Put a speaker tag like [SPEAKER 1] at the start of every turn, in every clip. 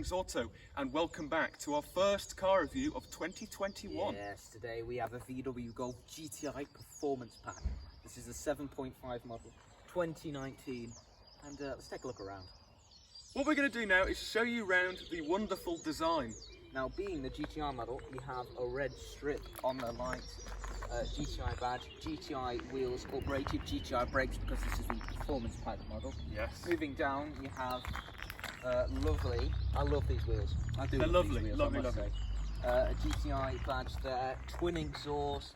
[SPEAKER 1] Greetings Auto, and welcome back to our first car review of 2021.
[SPEAKER 2] Yes, today we have a VW Golf GTI Performance Pack. This is a 7.5 model, 2019, and let's take a look around.
[SPEAKER 1] What we're going to do now is show you around the wonderful design.
[SPEAKER 2] Now, being the GTI model, you have a red strip on the light, GTI badge, GTI wheels, uprated GTI brakes because this is the Performance Pack model.
[SPEAKER 1] Yes.
[SPEAKER 2] Moving down, you have lovely, I love these wheels. I do.
[SPEAKER 1] They're
[SPEAKER 2] love
[SPEAKER 1] lovely,
[SPEAKER 2] these wheels,
[SPEAKER 1] lovely,
[SPEAKER 2] I must
[SPEAKER 1] lovely.
[SPEAKER 2] say. A GTI badge there, twin exhausts,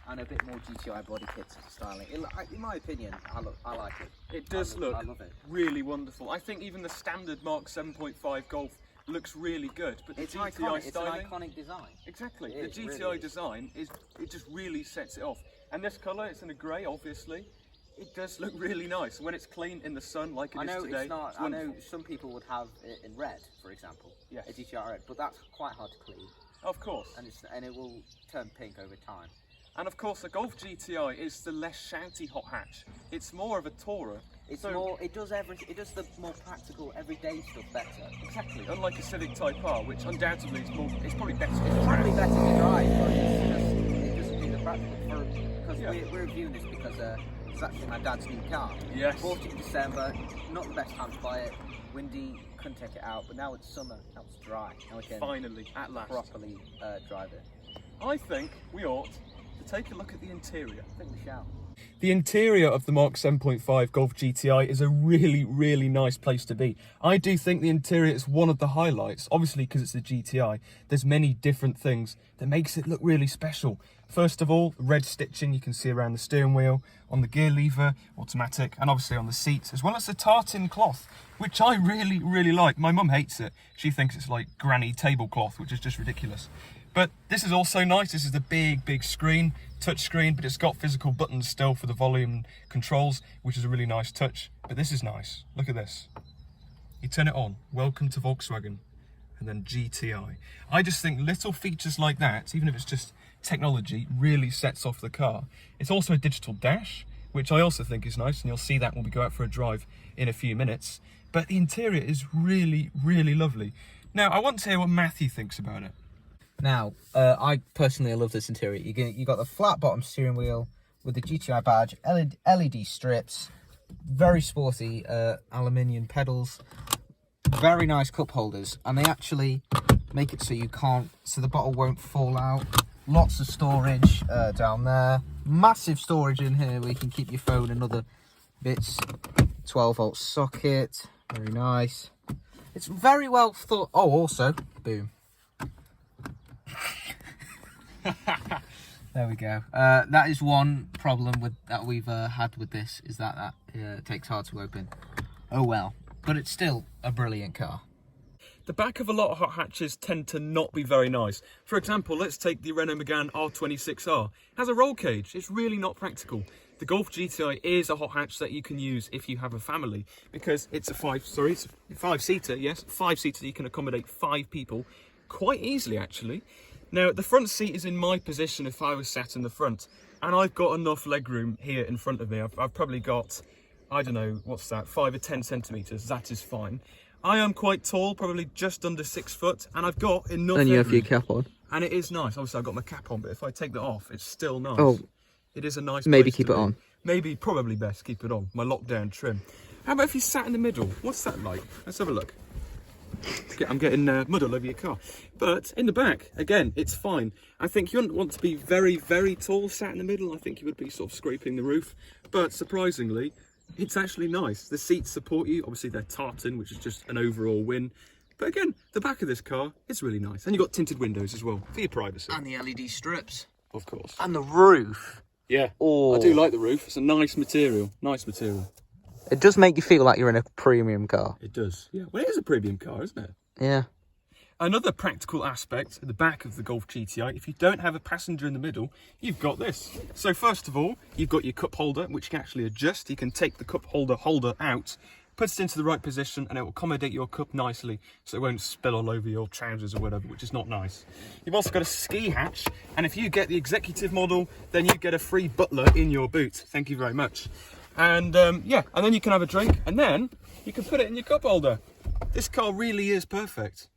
[SPEAKER 2] and a bit more GTI body kit styling. In my opinion, I like it.
[SPEAKER 1] It does look
[SPEAKER 2] I love it.
[SPEAKER 1] really wonderful. I think even the standard Mark 7.5 Golf looks really good, but the GTI
[SPEAKER 2] iconic.
[SPEAKER 1] styling,
[SPEAKER 2] it's an iconic design.
[SPEAKER 1] Exactly,
[SPEAKER 2] It
[SPEAKER 1] the
[SPEAKER 2] really
[SPEAKER 1] GTI
[SPEAKER 2] is.
[SPEAKER 1] design it just really sets it off. And this colour, it's in a grey, obviously. It does look really nice. When it's clean in the sun, like it
[SPEAKER 2] I know
[SPEAKER 1] is today,
[SPEAKER 2] it's not.
[SPEAKER 1] it's
[SPEAKER 2] I know
[SPEAKER 1] wonderful.
[SPEAKER 2] some people would have it in red, for example.
[SPEAKER 1] Yes.
[SPEAKER 2] A GTI red, but that's quite hard to clean,
[SPEAKER 1] Of course.
[SPEAKER 2] and it will turn pink over time.
[SPEAKER 1] And of course, the Golf GTI is the less shouty hot hatch. It's more of a tourer.
[SPEAKER 2] It's
[SPEAKER 1] So-
[SPEAKER 2] more. It does the more practical, everyday stuff better.
[SPEAKER 1] Exactly, unlike a Civic Type R, which undoubtedly is more. It's probably better.
[SPEAKER 2] It's probably better to drive, but it doesn't do the practical. Because
[SPEAKER 1] Yeah.
[SPEAKER 2] we're reviewing this because it's actually my dad's new car.
[SPEAKER 1] Yes.
[SPEAKER 2] Bought it in December. Not the best time to buy it. Windy, couldn't take it out. But now it's summer. Now it's dry. Now we can
[SPEAKER 1] Finally, at last.
[SPEAKER 2] properly drive it.
[SPEAKER 1] I think we ought to take a look at the interior.
[SPEAKER 2] I think we shall.
[SPEAKER 1] The interior of the Mark 7.5 Golf GTI is a really, really nice place to be. I do think the interior is one of the highlights, obviously because it's a GTI. There's many different things that makes it look really special. First of all, red stitching you can see around the steering wheel, on the gear lever, automatic, and obviously on the seats, as well as the tartan cloth, which I really, really like. My mum hates it. She thinks it's like granny tablecloth, which is just ridiculous. But this is also nice. This is a big screen, touch screen, but it's got physical buttons still for the volume controls, which is a really nice touch. But this is nice. Look at this. You turn it on, welcome to Volkswagen, and then GTI. I just think little features like that, even if it's just technology, really sets off the car. It's also a digital dash, which I also think is nice, and you'll see that when we go out for a drive in a few minutes. But the interior is really, really lovely. Now, I want to hear what Matthew thinks about it.
[SPEAKER 2] Now, I personally love this interior. You got the flat bottom steering wheel with the GTI badge, LED strips, very sporty aluminium pedals, very nice cup holders, and they actually make it so so the bottle won't fall out. Lots of storage down there, massive storage in here where you can keep your phone and other bits. 12-volt socket, very nice. It's very well thought. Oh, also, boom. There we go. That is one problem that we've had with this, is that it takes hard to open. Oh well, but it's still a brilliant car.
[SPEAKER 1] The back of a lot of hot hatches tend to not be very nice. For example, let's take the Renault Megane R26R. It has a roll cage. It's really not practical. The Golf GTI is a hot hatch that you can use if you have a family, because it's a five-seater, yes, five-seater. You can accommodate 5 people quite easily, actually. Now, the front seat is in my position if I was sat in the front, and I've got enough legroom here in front of me. I've probably got, I don't know, what's that, 5 or 10 centimetres. That is fine. I am quite tall, probably just under 6 foot, and I've got enough
[SPEAKER 2] And you have
[SPEAKER 1] legroom.
[SPEAKER 2] your cap on.
[SPEAKER 1] And it is nice. Obviously, I've got my cap on, but if I take that off, it's still nice.
[SPEAKER 2] Oh,
[SPEAKER 1] it is a nice
[SPEAKER 2] maybe
[SPEAKER 1] place
[SPEAKER 2] keep
[SPEAKER 1] to
[SPEAKER 2] it
[SPEAKER 1] be.
[SPEAKER 2] on.
[SPEAKER 1] Maybe, probably best keep it on. My lockdown trim. How about if you sat in the middle? What's that like? Let's have a look. I'm getting mud all over your car. But in the back, again, it's fine. I think you wouldn't want to be very, very tall sat in the middle. I think you would be sort of scraping the roof. But surprisingly, it's actually nice. The seats support you. Obviously, they're tartan, which is just an overall win. But again, the back of this car is really nice. And you've got tinted windows as well, for your privacy.
[SPEAKER 2] And the LED strips.
[SPEAKER 1] Of course.
[SPEAKER 2] And the roof.
[SPEAKER 1] Yeah,
[SPEAKER 2] Oh.
[SPEAKER 1] I do like the roof. It's a nice material. Nice material.
[SPEAKER 2] It does make you feel like you're in a premium car.
[SPEAKER 1] It does. Yeah, well, it is a premium car, isn't it?
[SPEAKER 2] Yeah.
[SPEAKER 1] Another practical aspect at the back of the Golf GTI, if you don't have a passenger in the middle, you've got this. So first of all, you've got your cup holder, which you can actually adjust. You can take the cup holder out, put it into the right position, and it will accommodate your cup nicely, so it won't spill all over your trousers or whatever, which is not nice. You've also got a ski hatch, and if you get the executive model, then you get a free butler in your boot. Thank you very much. And yeah, and then you can have a drink, and then you can put it in your cup holder. This car really is perfect.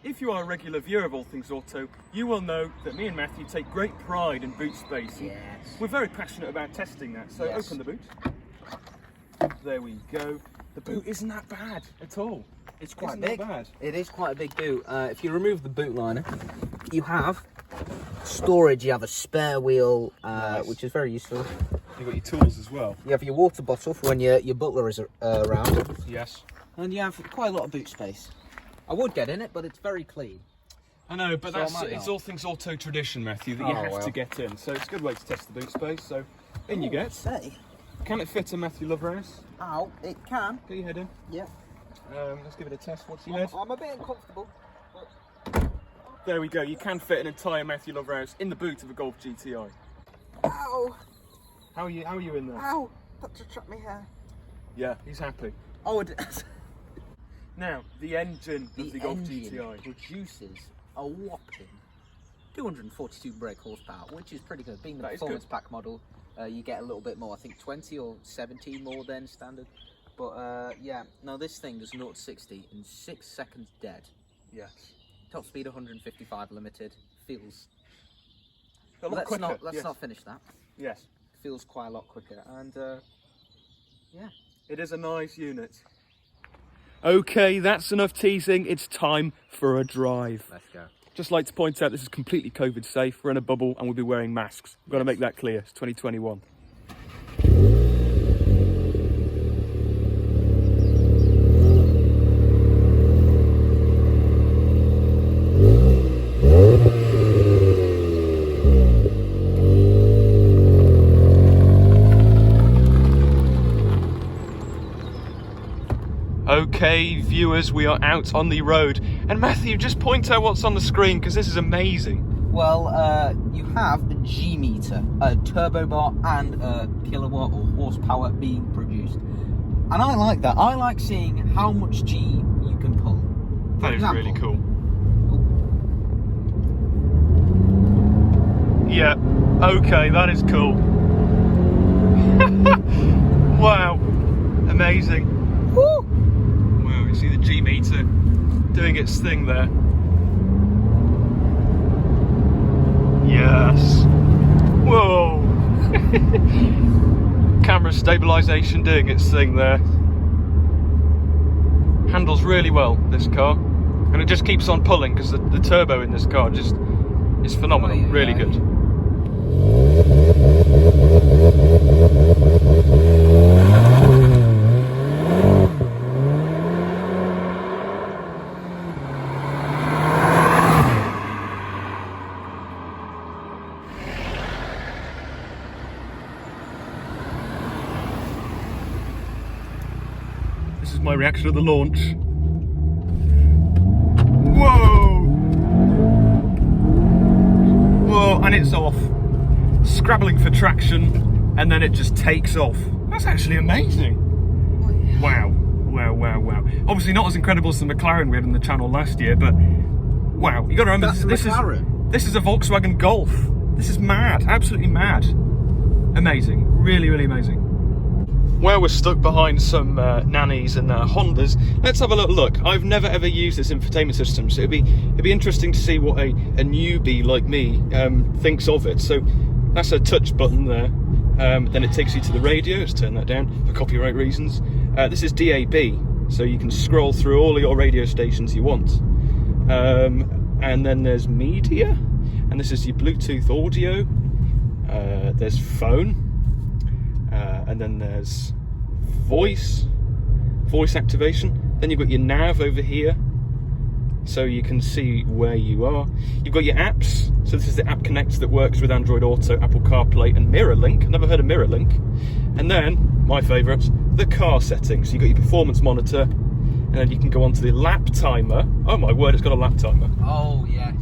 [SPEAKER 1] If you are a regular viewer of All Things Auto, you will know that me and Matthew take great pride in boot space.
[SPEAKER 2] Yes.
[SPEAKER 1] We're very passionate about testing that, so
[SPEAKER 2] Yes.
[SPEAKER 1] open the boot. There we go. The boot isn't that bad at all.
[SPEAKER 2] It's quite
[SPEAKER 1] Isn't
[SPEAKER 2] big.
[SPEAKER 1] that bad?
[SPEAKER 2] It is quite a big boot. If you remove the boot liner, you have storage. You have a spare wheel,
[SPEAKER 1] Nice.
[SPEAKER 2] which is very useful.
[SPEAKER 1] You've got your tools as well.
[SPEAKER 2] You have your water bottle for when your butler is around.
[SPEAKER 1] Yes.
[SPEAKER 2] And you have quite a lot of boot space. I would get in it, but it's very clean.
[SPEAKER 1] I know, but
[SPEAKER 2] So I
[SPEAKER 1] that's
[SPEAKER 2] might
[SPEAKER 1] it's
[SPEAKER 2] not.
[SPEAKER 1] All Things Auto tradition, Matthew, that you
[SPEAKER 2] Oh,
[SPEAKER 1] have
[SPEAKER 2] well.
[SPEAKER 1] to get in. So it's a good way to test the boot space. So in you get.
[SPEAKER 2] Say.
[SPEAKER 1] Can it fit a Matthew Lovehouse?
[SPEAKER 2] Ow, it can.
[SPEAKER 1] Get your head in.
[SPEAKER 2] Yeah.
[SPEAKER 1] Let's give it a test. What's your head?
[SPEAKER 2] I'm a bit uncomfortable.
[SPEAKER 1] There we go. You can fit an entire Matthew Lovehouse in the boot of a Golf GTI.
[SPEAKER 2] Ow,
[SPEAKER 1] How are you in there?
[SPEAKER 2] ow, that just trapped me hair.
[SPEAKER 1] Yeah, he's happy.
[SPEAKER 2] Oh,
[SPEAKER 1] Now, the engine of the Golf
[SPEAKER 2] engine
[SPEAKER 1] GTI.
[SPEAKER 2] produces a whopping 242 brake horsepower, which is pretty good. Being the
[SPEAKER 1] That is
[SPEAKER 2] performance
[SPEAKER 1] good.
[SPEAKER 2] pack model, you get a little bit more. I think 20 or 17 more than standard. But yeah, no, this thing does 0 to 60 in 6 seconds dead.
[SPEAKER 1] Yes.
[SPEAKER 2] Top speed 155 limited. Feels.
[SPEAKER 1] A lot
[SPEAKER 2] Let's
[SPEAKER 1] quicker.
[SPEAKER 2] Let's not finish that.
[SPEAKER 1] Yes.
[SPEAKER 2] Feels quite a lot quicker, and yeah.
[SPEAKER 1] It is a nice unit. Okay, that's enough teasing. It's time for a drive.
[SPEAKER 2] Let's go.
[SPEAKER 1] Just like to point out this is completely COVID safe. We're in a bubble and we'll be wearing masks. We've got to make that clear. It's 2021. Okay, viewers, we are out on the road. And Matthew, just point out what's on the screen because this is amazing.
[SPEAKER 2] Well, you have a G meter, a turbo bar, and a kilowatt or horsepower being produced. And I like that. I like seeing how much G you can pull. For
[SPEAKER 1] That is really
[SPEAKER 2] example-
[SPEAKER 1] cool. Yeah, okay, that is cool. Wow, amazing.
[SPEAKER 2] Woo!
[SPEAKER 1] Wow, you see the G meter doing its thing there. Yes. Whoa. Camera stabilization doing its thing there. Handles really well, this car. And it just keeps on pulling because the turbo in this car just is phenomenal.
[SPEAKER 2] Oh, yeah,
[SPEAKER 1] really
[SPEAKER 2] yeah.
[SPEAKER 1] good. This is my reaction to the launch. Whoa! Whoa, and it's off. Scrabbling for traction, and then it just takes off. That's actually amazing. Wow, wow, wow, wow. Obviously not as incredible as the McLaren we had on the channel last year, but wow. You got to remember,
[SPEAKER 2] That's
[SPEAKER 1] this
[SPEAKER 2] the McLaren?
[SPEAKER 1] this is a Volkswagen Golf. This is mad, absolutely mad. Amazing, really, really amazing. Where we're stuck behind some nannies and Hondas, let's have a little look. I've never ever used this infotainment system, so it'd be interesting to see what a newbie like me thinks of it. So that's a touch button there. Then it takes you to the radio. Let's turn that down for copyright reasons. This is DAB, so you can scroll through all of your radio stations you want. And then there's media, and this is your Bluetooth audio. There's phone. And then there's voice activation. Then you've got your nav over here, so you can see where you are. You've got your apps. So this is the App Connect that works with Android Auto, Apple CarPlay, and MirrorLink. Never heard of MirrorLink. And then my favourite, the car settings. So you've got your performance monitor, and then you can go onto the lap timer. Oh my word, it's got a lap timer.
[SPEAKER 2] Oh yes.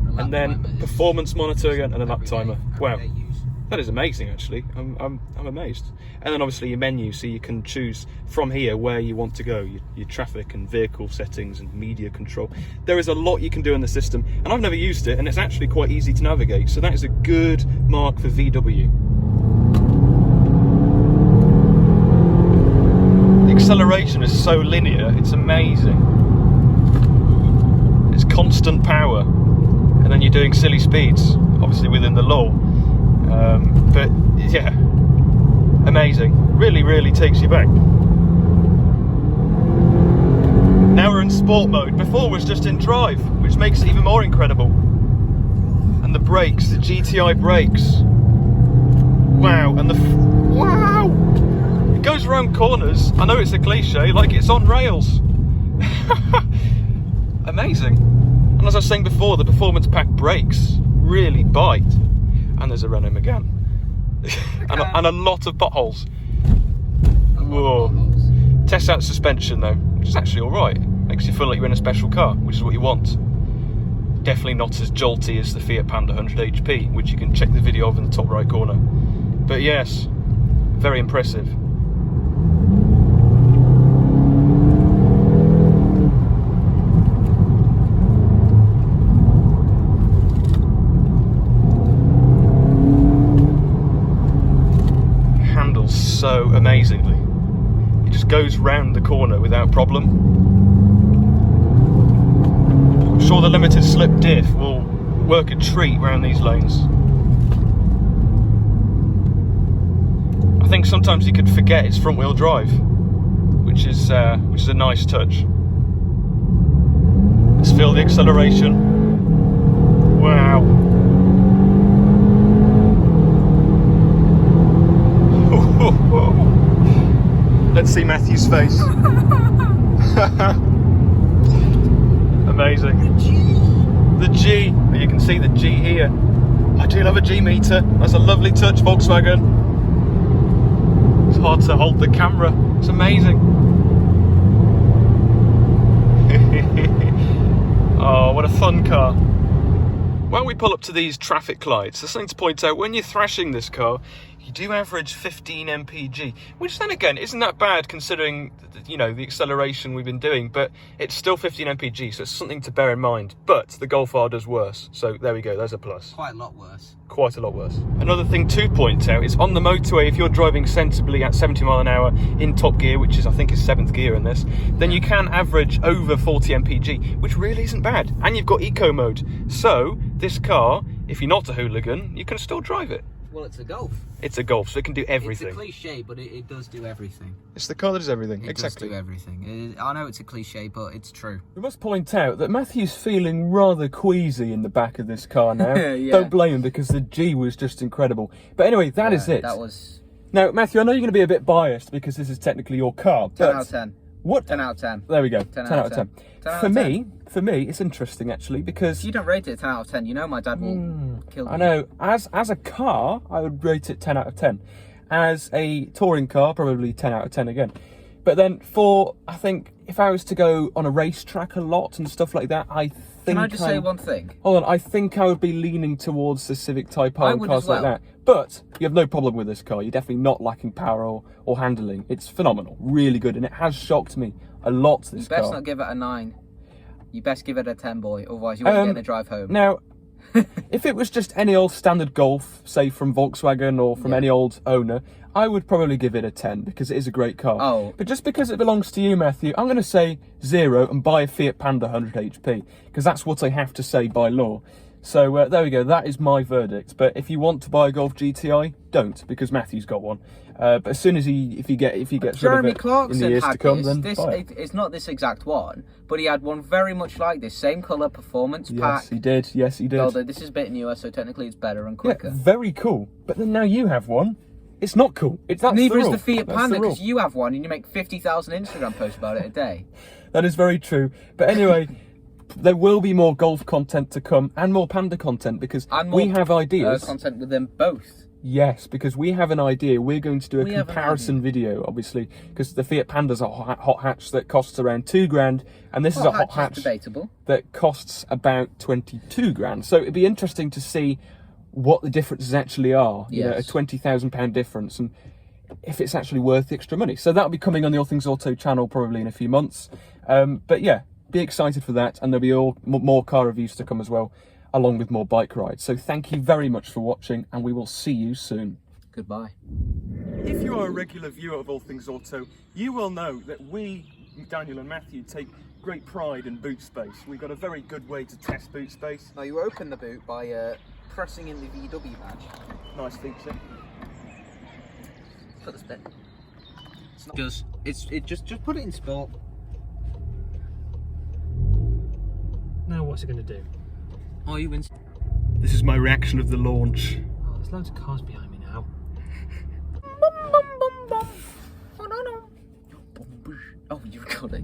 [SPEAKER 2] The lap
[SPEAKER 1] And then
[SPEAKER 2] timer is
[SPEAKER 1] performance monitor again, and a lap
[SPEAKER 2] everyday-
[SPEAKER 1] timer. Wow.
[SPEAKER 2] everyday use.
[SPEAKER 1] That is amazing, actually. I'm amazed. And then obviously your menu, so you can choose from here where you want to go, your traffic and vehicle settings and media control. There is a lot you can do in the system, and I've never used it, and it's actually quite easy to navigate. So that is a good mark for VW. acceleration is so linear, it's amazing. It's constant power, and then you're doing silly speeds, obviously within the law. But yeah, amazing. Really, really takes you back. Now we're in sport mode. Before was just in drive, which makes it even more incredible. And the brakes, the GTI brakes. Wow, and wow! It goes around corners. I know it's a cliche, like it's on rails. Amazing. And as I was saying before, the performance pack brakes really bite. And there's a Renault Megane. and a lot of potholes. Whoa. Test out suspension though, which is actually alright. Makes you feel like you're in a special car, which is what you want. Definitely not as jolty as the Fiat Panda 100 HP, which you can check the video of in the top right corner. But yes, very impressive. Handles so amazingly. It just goes round the corner without problem. I'm sure the limited slip diff will work a treat around these lanes. I think sometimes you could forget it's front wheel drive, which is a nice touch. Let's feel the acceleration. Wow. Let's see Matthew's face. Amazing. The G. You can see the G here. I do love a G meter. That's a lovely touch, Volkswagen. It's hard to hold the camera. It's amazing. Oh, what a fun car. When we pull up to these traffic lights, there's something to point out. When you're thrashing this car, you do average 15 mpg, which then again isn't that bad considering, you know, the acceleration we've been doing, but it's still 15 mpg, so it's something to bear in mind. But the Golf R does worse, so there we go, there's a plus.
[SPEAKER 2] Quite a lot worse.
[SPEAKER 1] Quite a lot worse. Another thing to point out is on the motorway, if you're driving sensibly at 70 mile an hour in top gear, which is I think is 7th gear in this, then you can average over 40 mpg, which really isn't bad. And you've got eco mode, so this car, if you're not a hooligan, you can still drive it.
[SPEAKER 2] Well, it's a Golf.
[SPEAKER 1] It's a Golf, so it can do everything.
[SPEAKER 2] It's a cliche, but it does do everything.
[SPEAKER 1] It's the car that does everything,
[SPEAKER 2] It
[SPEAKER 1] exactly.
[SPEAKER 2] does do everything. I know it's a cliche, but it's true.
[SPEAKER 1] We must point out that Matthew's feeling rather queasy in the back of this car now.
[SPEAKER 2] Yeah.
[SPEAKER 1] Don't blame him, because the G was just incredible. But anyway, that is it.
[SPEAKER 2] That was...
[SPEAKER 1] Now, Matthew, I know you're going to be a bit biased because this is technically your car.
[SPEAKER 2] 10 out of 10.
[SPEAKER 1] What?
[SPEAKER 2] 10 out of 10.
[SPEAKER 1] There we go.
[SPEAKER 2] 10 out of 10. 10 out of 10.
[SPEAKER 1] For me, it's interesting actually because
[SPEAKER 2] If you don't rate it 10 out of 10, you know my dad will kill you.
[SPEAKER 1] I know, as a car, I would rate it 10 out of 10. As a touring car, probably 10 out of 10 again. But then I think, if I was to go on a racetrack a lot and stuff like that, I think...
[SPEAKER 2] Can I just say one thing?
[SPEAKER 1] Hold on, I think I would be leaning towards the Civic Type R and
[SPEAKER 2] would
[SPEAKER 1] cars
[SPEAKER 2] as well.
[SPEAKER 1] like that. But you have no problem with this car. You're definitely not lacking power or handling. It's phenomenal, really good, and it has shocked me a lot, this
[SPEAKER 2] You best
[SPEAKER 1] car.
[SPEAKER 2] not give it a 9. You best give it a 10, boy, otherwise you won't get in a drive home.
[SPEAKER 1] Now, if it was just any old standard Golf, say from Volkswagen or from any old owner, I would probably give it a 10 because it is a great car.
[SPEAKER 2] Oh.
[SPEAKER 1] But just because it belongs to you, Matthew, I'm going to say 0 and buy a Fiat Panda 100 HP because that's what I have to say by law. So there we go, that is my verdict. But if you want to buy a Golf GTI, don't, because Matthew's got one. But as soon as if he gets
[SPEAKER 2] Jeremy
[SPEAKER 1] rid of it
[SPEAKER 2] Clarkson
[SPEAKER 1] in the years
[SPEAKER 2] had
[SPEAKER 1] to come,
[SPEAKER 2] this.
[SPEAKER 1] then buy it.
[SPEAKER 2] It's not this exact one, but he had one very much like this, same colour, performance pack.
[SPEAKER 1] Yes, he did. Yes, he did.
[SPEAKER 2] Although this is a bit newer, so technically it's better and
[SPEAKER 1] Yeah,
[SPEAKER 2] quicker.
[SPEAKER 1] very cool. But then now you have one. It's not cool.
[SPEAKER 2] Neither is the Fiat
[SPEAKER 1] That's
[SPEAKER 2] Panda,
[SPEAKER 1] the rule.
[SPEAKER 2] because you have one and you make 50,000 Instagram posts about it a day.
[SPEAKER 1] That is very true. But anyway, there will be more Golf content to come and more Panda content because we have ideas.
[SPEAKER 2] Content with them both.
[SPEAKER 1] Yes, because we have an idea. We're going to do a
[SPEAKER 2] We have an
[SPEAKER 1] comparison video, obviously, because the Fiat Panda's a hot hatch that costs around £2,000, and this is a hot hatch
[SPEAKER 2] debatable.
[SPEAKER 1] that costs about 22 grand. So it'd be interesting to see what the differences actually are. You know, a £20,000 difference, and if it's actually worth the extra money. So that'll be coming on the All Things Auto channel probably in a few months. But yeah, be excited for that, and there'll be more car reviews to come as well, along with more bike rides. So thank you very much for watching, and we will see you soon.
[SPEAKER 2] Goodbye.
[SPEAKER 1] If you are a regular viewer of All Things Auto, you will know that we, Daniel and Matthew, take great pride in boot space. We've got a very good way to test boot space.
[SPEAKER 2] Now you open the boot by pressing in the VW badge.
[SPEAKER 1] Nice feature.
[SPEAKER 2] Put this bit. Just put it in sport.
[SPEAKER 3] Now what's it going to do?
[SPEAKER 2] Are you in?
[SPEAKER 1] This is my reaction of the launch.
[SPEAKER 3] Oh, there's loads of cars behind me now.
[SPEAKER 2] Oh, you got it.